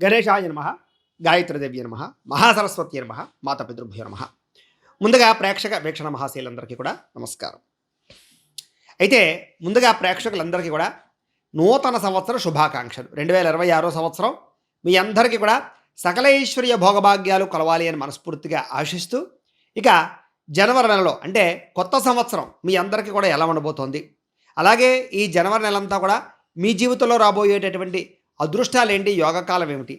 గణేశాయ నమః, గాయత్రీదేవి నమః, మహాసరస్వతి నమః, మాతాపితృభ్యో నమః. ముందుగా ప్రేక్షక వీక్షణ మహాశీలందరికీ కూడా నమస్కారం. అయితే ముందుగా ప్రేక్షకులందరికీ కూడా నూతన సంవత్సర శుభాకాంక్షలు. 2026 సంవత్సరం మీ అందరికీ కూడా సకల ఐశ్వర్య భోగభాగ్యాలు కలవాలి అని మనస్ఫూర్తిగా ఆశిస్తూ, ఇక జనవరి నెలలో అంటే కొత్త సంవత్సరం మీ అందరికీ కూడా ఎలా ఉండబోతోంది, అలాగే ఈ జనవరి నెలంతా కూడా మీ జీవితంలో రాబోయేటటువంటి అదృష్టాలేంటి, యోగకాలం ఏమిటి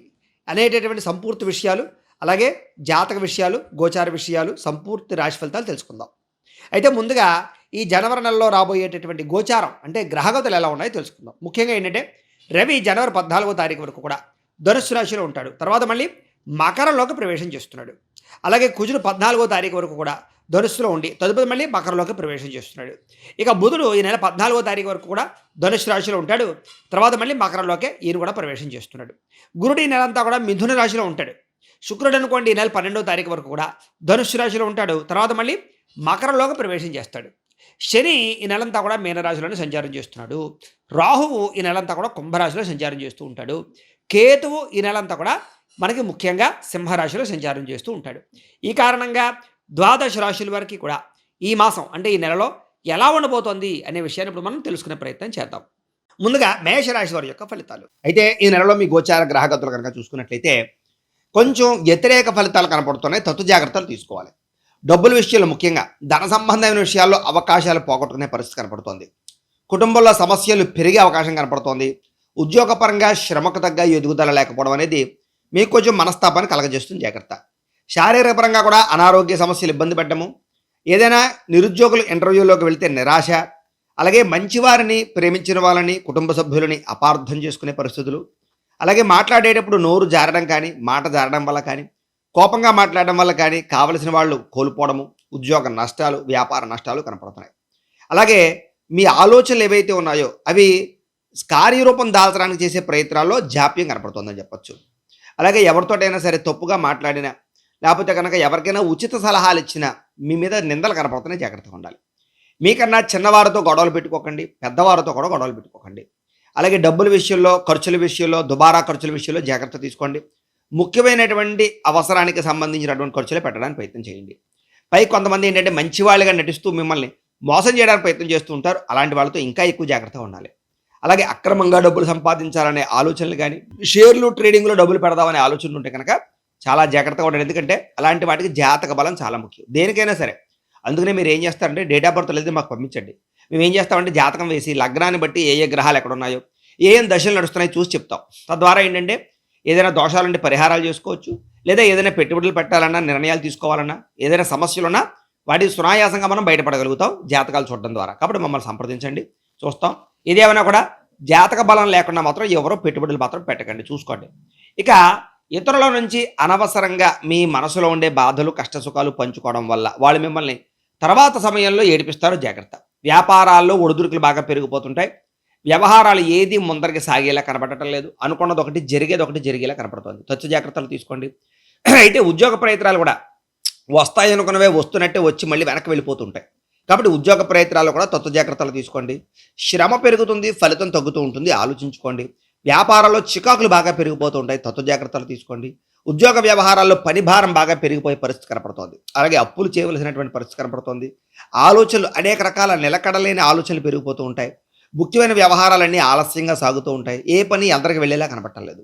అనేటటువంటి సంపూర్తి విషయాలు, అలాగే జాతక విషయాలు, గోచార విషయాలు, సంపూర్తి రాశి ఫలితాలు తెలుసుకుందాం. అయితే ముందుగా ఈ జనవరి నెలలో రాబోయేటటువంటి గోచారం అంటే గ్రహగతులు ఎలా ఉన్నాయో తెలుసుకుందాం. ముఖ్యంగా ఏంటంటే రవి జనవరి 14వ తారీఖు వరకు కూడా ధనుస్సు రాశిలో ఉంటాడు, తర్వాత మళ్ళీ మకరంలోకి ప్రవేశం చేస్తున్నాడు. అలాగే కుజుడు 14వ తారీఖు వరకు కూడా ధనుస్సులో ఉండి తదుపరి మళ్ళీ మకరంలోకి ప్రవేశం చేస్తున్నాడు. ఇక బుధుడు ఈ నెల 14వ తారీఖు వరకు కూడా ధనుస్సు రాశిలో ఉంటాడు, తర్వాత మళ్ళీ మకరంలోకి ఈయన కూడా ప్రవేశం చేస్తున్నాడు. గురుడు ఈ నెలంతా కూడా మిథున రాశిలో ఉంటాడు. శుక్రుడు అనుకోండి ఈ నెల 12వ తారీఖు వరకు కూడా ధనుస్సు రాశిలో ఉంటాడు, తర్వాత మళ్ళీ మకరంలోకి ప్రవేశం చేస్తాడు. శని ఈ నెలంతా కూడా మీనరాశిలోనే సంచారం చేస్తున్నాడు. రాహువు ఈ నెలంతా కూడా కుంభరాశిలో సంచారం చేస్తూ ఉంటాడు. కేతువు ఈ నెలంతా కూడా మనకి ముఖ్యంగా సింహరాశిలో సంచారం చేస్తూ ఉంటాడు. ఈ కారణంగా ద్వాదశ రాశుల వరకు కూడా ఈ మాసం అంటే ఈ నెలలో ఎలా ఉండబోతోంది అనే విషయాన్ని ఇప్పుడు మనం తెలుసుకునే ప్రయత్నం చేద్దాం. ముందుగా మేషరాశి వారి యొక్క ఫలితాలు. అయితే ఈ నెలలో మీ గోచార గ్రహగతులు కనుక చూసుకున్నట్లయితే కొంచెం వ్యతిరేక ఫలితాలు కనపడుతున్నాయి, తత్తు జాగ్రత్తలు తీసుకోవాలి. డబ్బుల విషయంలో ముఖ్యంగా ధన సంబంధమైన విషయాల్లో అవకాశాలు పోగొట్టుకునే పరిస్థితి కనపడుతోంది. కుటుంబంలో సమస్యలు పెరిగే అవకాశం కనపడుతోంది. ఉద్యోగపరంగా శ్రమకు తగ్గ ఎదుగుదల లేకపోవడం అనేది మీకు కొంచెం మనస్తాపాన్ని కలగజేస్తుంది, జాగ్రత్త. శారీరక పరంగా కూడా అనారోగ్య సమస్యలు ఇబ్బంది పెట్టడము, ఏదైనా నిరుద్యోగులు ఇంటర్వ్యూలోకి వెళితే నిరాశ, అలాగే మంచివారిని ప్రేమించిన వాళ్ళని కుటుంబ సభ్యులని అపార్థం చేసుకునే పరిస్థితులు, అలాగే మాట్లాడేటప్పుడు నోరు జారడం కానీ మాట జారడం వల్ల కానీ కోపంగా మాట్లాడడం వల్ల కానీ కావలసిన వాళ్ళు కోల్పోవడము, ఉద్యోగ నష్టాలు, వ్యాపార నష్టాలు కనపడుతున్నాయి. అలాగే మీ ఆలోచనలు ఏవైతే ఉన్నాయో అవి కార్యరూపం దాల్చడానికి చేసే ప్రయత్నాల్లో జాప్యం కనపడుతుందని చెప్పచ్చు. అలాగే ఎవరితోటైనా సరే తప్పుగా మాట్లాడినా లేకపోతే కనుక ఎవరికైనా ఉచిత సలహాలు ఇచ్చినా మీ మీద నిందలు కనపడుతున్నాయి, జాగ్రత్తగా ఉండాలి. మీకన్నా చిన్నవారితో గొడవలు పెట్టుకోకండి, పెద్దవారితో కూడా గొడవలు పెట్టుకోకండి. అలాగే డబ్బుల విషయంలో, ఖర్చుల విషయంలో, దుబారా ఖర్చుల విషయంలో జాగ్రత్త తీసుకోండి. ముఖ్యమైనటువంటి అవసరానికి సంబంధించినటువంటి ఖర్చులే పెట్టడానికి ప్రయత్నం చేయండి. పై కొంతమంది ఏంటంటే మంచివాళ్ళుగా నటిస్తూ మిమ్మల్ని మోసం చేయడానికి ప్రయత్నం చేస్తూ ఉంటారు, అలాంటి వాళ్ళతో ఇంకా ఎక్కువ జాగ్రత్తగా ఉండాలి. అలాగే అక్రమంగా డబ్బులు సంపాదించాలనే ఆలోచనలు కానీ, షేర్లు ట్రేడింగ్లో డబ్బులు పెడదామనే ఆలోచనలు ఉంటే కనుక చాలా జాగ్రత్తగా ఉండండి. ఎందుకంటే అలాంటి వాటికి జాతక బలం చాలా ముఖ్యం, దేనికైనా సరే. అందుకనే మీరు ఏం చేస్తారంటే డేట్ ఆఫ్ బర్త్ లేదా మాకు పంపించండి. మేము ఏం చేస్తామంటే జాతకం వేసి లగ్నాన్ని బట్టి ఏ ఏ గ్రహాలు ఎక్కడ ఉన్నాయో, ఏం దశలు నడుస్తున్నాయో చూసి చెప్తాం. తద్వారా ఏంటంటే ఏదైనా దోషాలుంటే పరిహారాలు చేసుకోవచ్చు, లేదా ఏదైనా పెట్టుబడులు పెట్టాలన్నా, నిర్ణయాలు తీసుకోవాలన్నా, ఏదైనా సమస్యలున్నా వాటి సునాయాసంగా మనం బయటపడగలుగుతాం జాతకాలు చూడడం ద్వారా. కాబట్టి మమ్మల్ని సంప్రదించండి, చూస్తాం. ఇదేమైనా కూడా జాతక బలం లేకుండా మాత్రం ఎవరో పెట్టుబడులు మాత్రం పెట్టకండి, చూసుకోండి. ఇక ఇతరుల నుంచి అనవసరంగా మీ మనసులో ఉండే బాధలు, కష్టసుఖాలు పంచుకోవడం వల్ల వాళ్ళు మిమ్మల్ని తర్వాత సమయంలో ఏడిపిస్తారో జాగ్రత్త. వ్యాపారాల్లో ఒడిదుడుకులు బాగా పెరిగిపోతుంటాయి. వ్యవహారాలు ఏది ముందరికి సాగేలా కనపడటం లేదు, అనుకున్నది ఒకటి జరిగేది ఒకటి జరిగేలా కనపడుతుంది. తచ్చు జాగ్రత్తలు తీసుకోండి. అయితే ఉద్యోగ ప్రయత్నాలు కూడా వస్తాయి అనుకున్నవే వస్తున్నట్టే వచ్చి మళ్ళీ వెనక్కి వెళ్ళిపోతుంటాయి. కాబట్టి ఉద్యోగ ప్రయత్నాలు కూడా తత్వ జాగ్రత్తలు తీసుకోండి. శ్రమ పెరుగుతుంది, ఫలితం తగ్గుతూ ఉంటుంది, ఆలోచించుకోండి. వ్యాపారాల్లో చికాకులు బాగా పెరిగిపోతూ ఉంటాయి, తత్వ జాగ్రత్తలు తీసుకోండి. ఉద్యోగ వ్యవహారాల్లో పని భారం బాగా పెరిగిపోయే పరిస్థితి కనపడుతోంది. అలాగే అప్పులు చేయవలసినటువంటి పరిస్థితి కనపడుతోంది. ఆలోచనలు అనేక రకాల నిలకడలేని ఆలోచనలు పెరిగిపోతూ ఉంటాయి. ముఖ్యమైన వ్యవహారాలన్నీ ఆలస్యంగా సాగుతూ ఉంటాయి. ఏ పని అందరికి వెళ్ళేలా కనపడలేదు.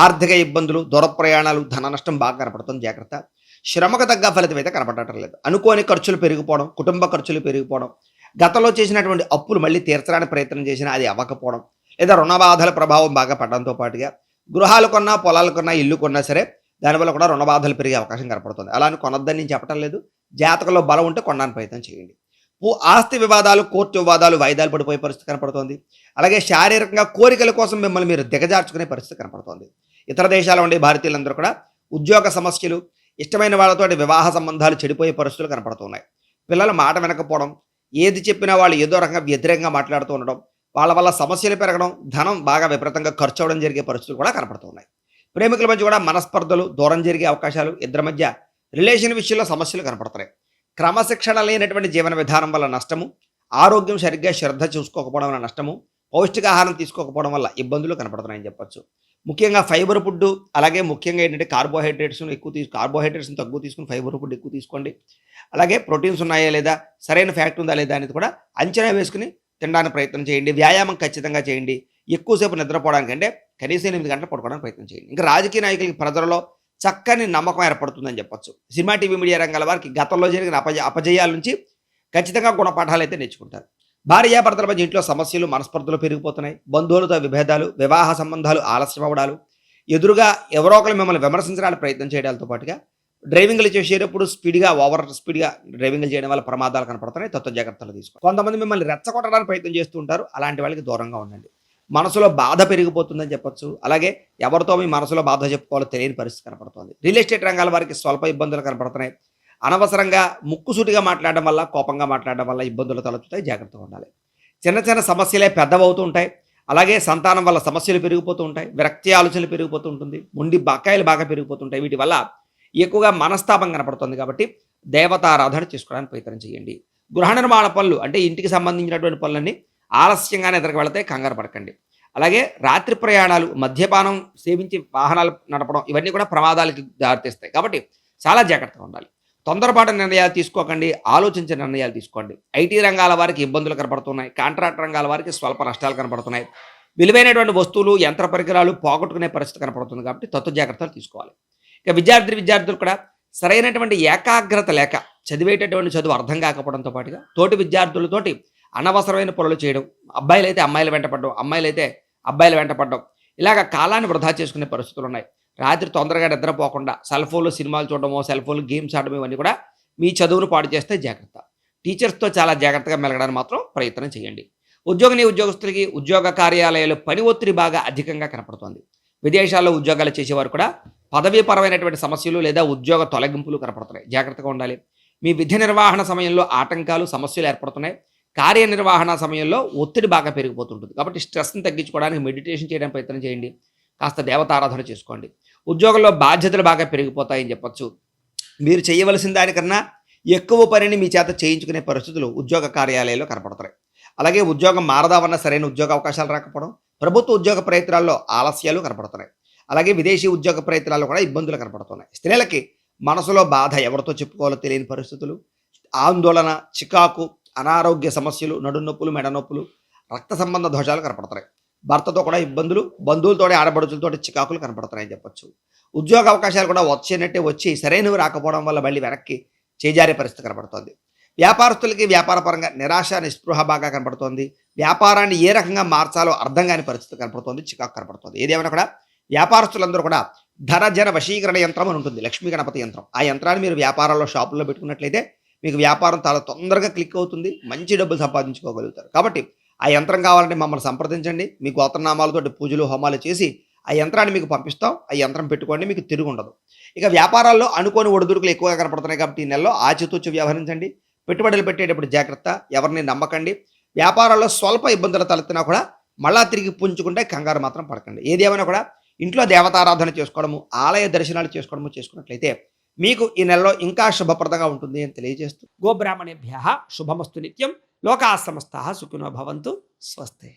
ఆర్థిక ఇబ్బందులు, దూర ప్రయాణాలు, ధన నష్టం బాగా కనపడుతుంది, జాగ్రత్త. శ్రమకు తగ్గ ఫలితం అయితే కనపడటం లేదు. అనుకోని ఖర్చులు పెరిగిపోవడం, కుటుంబ ఖర్చులు పెరిగిపోవడం, గతంలో చేసినటువంటి అప్పులు మళ్ళీ తీర్చడానికి ప్రయత్నం చేసినా అది అవ్వకపోవడం, లేదా రుణబాధల ప్రభావం బాగా పడడంతో పాటుగా గృహాలు కొన్నా, పొలాలు కొన్నా, ఇల్లు కొన్నా సరే దానివల్ల కూడా రుణబాధలు పెరిగే అవకాశం కనపడుతుంది. అలా అని కొనొద్దని నేను చెప్పడం లేదు, జాతకంలో బలం ఉంటే కొనడానికి ప్రయత్నం చేయండి. ఆస్తి వివాదాలు, కోర్టు వివాదాలు వాయిదాలు పడిపోయే పరిస్థితి కనపడుతోంది. అలాగే శారీరకంగా కోరికల కోసం మిమ్మల్ని మీరు దిగజార్చుకునే పరిస్థితి కనపడుతోంది. ఇతర దేశాల్లో ఉండే భారతీయులందరూ కూడా ఉద్యోగ సమస్యలు, ఇష్టమైన వాళ్ళతో వివాహ సంబంధాలు చెడిపోయే పరిస్థితులు కనపడుతున్నాయి. పిల్లల మాట వినకపోవడం, ఏది చెప్పినా వాళ్ళు ఏదో రకంగా వ్యతిరేకంగా మాట్లాడుతూ ఉండడం, వాళ్ళ వల్ల సమస్యలు పెరగడం, ధనం బాగా విపరీతంగా ఖర్చు అవడం జరిగే పరిస్థితులు కూడా కనపడుతున్నాయి. ప్రేమికుల మధ్య కూడా మనస్పర్ధలు, దూరం జరిగే అవకాశాలు, ఇద్దరి మధ్య రిలేషన్ విషయంలో సమస్యలు కనపడుతున్నాయి. క్రమశిక్షణ లేనటువంటి జీవన విధానం వల్ల నష్టము, ఆరోగ్యం సరిగ్గా శ్రద్ధ చూసుకోకపోవడం వల్ల నష్టము, పౌష్టికాహారం తీసుకోకపోవడం వల్ల ఇబ్బందులు కనపడుతున్నాయని చెప్పొచ్చు. ముఖ్యంగా ఫైబర్ ఫుడ్, అలాగే ముఖ్యంగా ఏంటంటే కార్బోహైడ్రేట్స్‌ని తక్కువ తీసుకొని ఫైబర్ ఫుడ్ ఎక్కువ తీసుకోండి. అలాగే ప్రోటీన్స్ ఉన్నాయా లేదా, సరైన ఫ్యాట్ ఉందా లేదా అనేది కూడా అంచనా వేసుకొని తినడానికి ప్రయత్నం చేయండి. వ్యాయామం ఖచ్చితంగా చేయండి. ఎక్కువ సేపు నిద్రపోవడానికంటే కనీసం 8 గంటలు పడుకోవడానికి ప్రయత్నం చేయండి. ఇంకా రాజకీయ నాయకులకి ప్రజలలో చక్కని నమ్మకం ఏర్పడుతుందని చెప్పొచ్చు. సినిమా, టీవీ, మీడియా రంగాల వారికి గతంలో జరిగిన అపజయాల నుంచి ఖచ్చితంగా గుణపాఠాలైతే నేర్చుకుంటారు. భార్యాభర్తల మధ్య ఇంట్లో సమస్యలు, మనస్పర్ధలు పెరిగిపోతున్నాయి. బంధువులతో విభేదాలు, వివాహ సంబంధాలు ఆలస్యం అవ్వడాలు, ఎదురుగా ఎవరో ఒకరు మిమ్మల్ని విమర్శించడానికి ప్రయత్నం చేయడాలతో పాటుగా డ్రైవింగ్‌లు చేసేటప్పుడు ఓవర్ స్పీడ్‌గా డ్రైవింగ్‌లు చేయడం వల్ల ప్రమాదాలు కనపడుతున్నాయి. జాగ్రత్తలు తీసుకోవాలి. కొంతమంది మిమ్మల్ని రెచ్చగొట్టడానికి ప్రయత్నం చేస్తూ ఉంటారు. అలాంటి వాళ్ళకి దూరంగా ఉండండి. మనసులో బాధ పెరిగిపోతుందని చెప్పొచ్చు. అలాగే ఎవరితో మీ మనసులో బాధ చెప్పుకోవాలో తెలియని పరిస్థితి కనపడుతోంది. రియల్ ఎస్టేట్ రంగాల వారికి స్వల్ప ఇబ్బందులు కనపడుతున్నాయి. అనవసరంగా ముక్కుసూటిగా మాట్లాడడం వల్ల, కోపంగా మాట్లాడడం వల్ల ఇబ్బందులు తలెత్తుతాయి. జాగ్రత్తగా ఉండాలి. చిన్న చిన్న సమస్యలే పెద్దవవుతూ ఉంటాయి. అలాగే సంతానం వల్ల సమస్యలు పెరిగిపోతూ ఉంటాయి. విరక్తి ఆలోచనలు పెరిగిపోతూ ఉంటుంది. మొండి బకాయిలు బాగా పెరిగిపోతుంటాయి. వీటి వల్ల ఎక్కువగా మనస్తాపం కనపడుతుంది కాబట్టి దేవతారాధన చేసుకోవడానికి ప్రయత్నం చేయండి. గృహ నిర్మాణ పనులు అంటే ఇంటికి సంబంధించినటువంటి పనులన్నీ ఆలస్యంగానే ఎదురుకు వెళతాయి. కంగారు పడకండి. అలాగే రాత్రి ప్రయాణాలు, మద్యపానం సేవించి వాహనాలు నడపడం ఇవన్నీ కూడా ప్రమాదాలకి దారితీస్తాయి. కాబట్టి చాలా జాగ్రత్తగా ఉండాలి. తొందరపాటు నిర్ణయాలు తీసుకోకండి. ఆలోచించే నిర్ణయాలు తీసుకోండి. ఐటీ రంగాల వారికి ఇబ్బందులు కనపడుతున్నాయి. కాంట్రాక్ట్ రంగాల వారికి స్వల్ప నష్టాలు కనపడుతున్నాయి. విలువైనటువంటి వస్తువులు, యంత్ర పరికరాలు పోగొట్టుకునే పరిస్థితి కనపడుతుంది కాబట్టి జాగ్రత్తలు తీసుకోవాలి. ఇక విద్యార్థులు కూడా సరైనటువంటి ఏకాగ్రత లేక చదివేటటువంటి చదువు అర్థం కాకపోవడంతో పాటుగా తోటి విద్యార్థులతోటి అనవసరమైన పనులు చేయడం, అబ్బాయిలైతే అమ్మాయిలు వెంటపడడం, అమ్మాయిలైతే అబ్బాయిలు వెంటపడడం, ఇలాగ కాలాన్ని వృధా చేసుకునే పరిస్థితులు ఉన్నాయి. రాత్రి తొందరగా నిద్రపోకుండా సెల్ ఫోన్‌లో సినిమాలు చూడడమో, సెల్ ఫోన్‌లో గేమ్స్ ఆడడం ఇవన్నీ కూడా మీ చదువును పాడు చేస్తే జాగ్రత్త. టీచర్స్‌తో చాలా జాగ్రత్తగా మెలగడానికి మాత్రం ప్రయత్నం చేయండి. ఉద్యోగస్తులకి ఉద్యోగ కార్యాలయాల్లో పని ఒత్తిడి బాగా అధికంగా కనపడుతోంది. విదేశాల్లో ఉద్యోగాలు చేసేవారు కూడా పదవీపరమైనటువంటి సమస్యలు లేదా ఉద్యోగ తొలగింపులు కనపడుతున్నాయి. జాగ్రత్తగా ఉండాలి. మీ విధి నిర్వహణ సమయంలో ఆటంకాలు, సమస్యలు ఏర్పడుతున్నాయి. కార్యనిర్వహణ సమయంలో ఒత్తిడి బాగా పెరిగిపోతుంటుంది. కాబట్టి స్ట్రెస్‌ని తగ్గించుకోవడానికి మెడిటేషన్ చేయడానికి ప్రయత్నం చేయండి. కాస్త దేవతారాధన చేసుకోండి. ఉద్యోగంలో బాధ్యతలు బాగా పెరిగిపోతాయని చెప్పొచ్చు. మీరు చేయవలసిన దానికన్నా ఎక్కువ పనిని మీ చేత చేయించుకునే పరిస్థితులు ఉద్యోగ కార్యాలయాల్లో కనపడుతున్నాయి. అలాగే ఉద్యోగం మారదామన్న సరైన ఉద్యోగ అవకాశాలు రాకపోవడం, ప్రభుత్వ ఉద్యోగ ప్రయత్నాల్లో ఆలస్యాలు కనపడుతున్నాయి. అలాగే విదేశీ ఉద్యోగ ప్రయత్నాల్లో కూడా ఇబ్బందులు కనపడుతున్నాయి. స్త్రీలకి మనసులో బాధ ఎవరితో చెప్పుకోవాలో తెలియని పరిస్థితులు, ఆందోళన, చికాకు, అనారోగ్య సమస్యలు, నడునొప్పులు, మెడనొప్పులు, రక్త సంబంధ దోషాలు కనపడుతున్నాయి. భర్తతో కూడా ఇబ్బందులు, బంధువులతోటి, ఆడపడుచులతోటి చికాకులు కనపడుతున్నాయని చెప్పొచ్చు. ఉద్యోగ అవకాశాలు కూడా వచ్చినట్టే వచ్చి సరైనవి రాకపోవడం వల్ల మళ్ళీ వెనక్కి చేజారే పరిస్థితి కనపడుతోంది. వ్యాపారస్తులకి వ్యాపారపరంగా నిరాశ, నిస్పృహ బాగా కనపడుతోంది. వ్యాపారాన్ని ఏ రకంగా మార్చాలో అర్థం కాని పరిస్థితి కనపడుతోంది. చికాకు కనపడుతోంది. ఏదేమైనా కూడా వ్యాపారస్తులందరూ కూడా ధన జన వశీకరణ యంత్రం అని ఉంటుంది, లక్ష్మీ గణపతి యంత్రం. ఆ యంత్రాన్ని మీరు వ్యాపారాల్లో, షాపుల్లో పెట్టుకున్నట్లయితే మీకు వ్యాపారం చాలా తొందరగా క్లిక్ అవుతుంది. మంచి డబ్బులు సంపాదించుకోగలుగుతారు. కాబట్టి ఆ యంత్రం కావాలంటే మమ్మల్ని సంప్రదించండి. మీ గోత్రనామాలతోటి పూజలు, హోమాలు చేసి ఆ యంత్రాన్ని మీకు పంపిస్తాం. ఆ యంత్రం పెట్టుకోండి, మీకు తిరుగుండదు. ఇక వ్యాపారాల్లో అనుకోని ఒడిదుడుకులు ఎక్కువగా కనపడుతున్నాయి కాబట్టి ఈ నెలలో ఆచితూచి వ్యవహరించండి. పెట్టుబడులు పెట్టేటప్పుడు జాగ్రత్త. ఎవరిని నమ్మకండి. వ్యాపారాల్లో స్వల్ప ఇబ్బందులు తలెత్తినా కూడా మళ్ళా తిరిగి పుంజుకుంటే కంగారు మాత్రం పడకండి. ఏదేమైనా కూడా ఇంట్లో దేవతారాధన చేసుకోవడము, ఆలయ దర్శనాలు చేసుకున్నట్లయితే మీకు ఈ నెలలో ఇంకా శుభప్రదంగా ఉంటుంది అని తెలియజేస్తూ గోబ్రాహ్మణేభ్యః శుభమస్తు నిత్యం. లోకాః సమస్తాః సుఖినో భవంతు. స్వస్తి.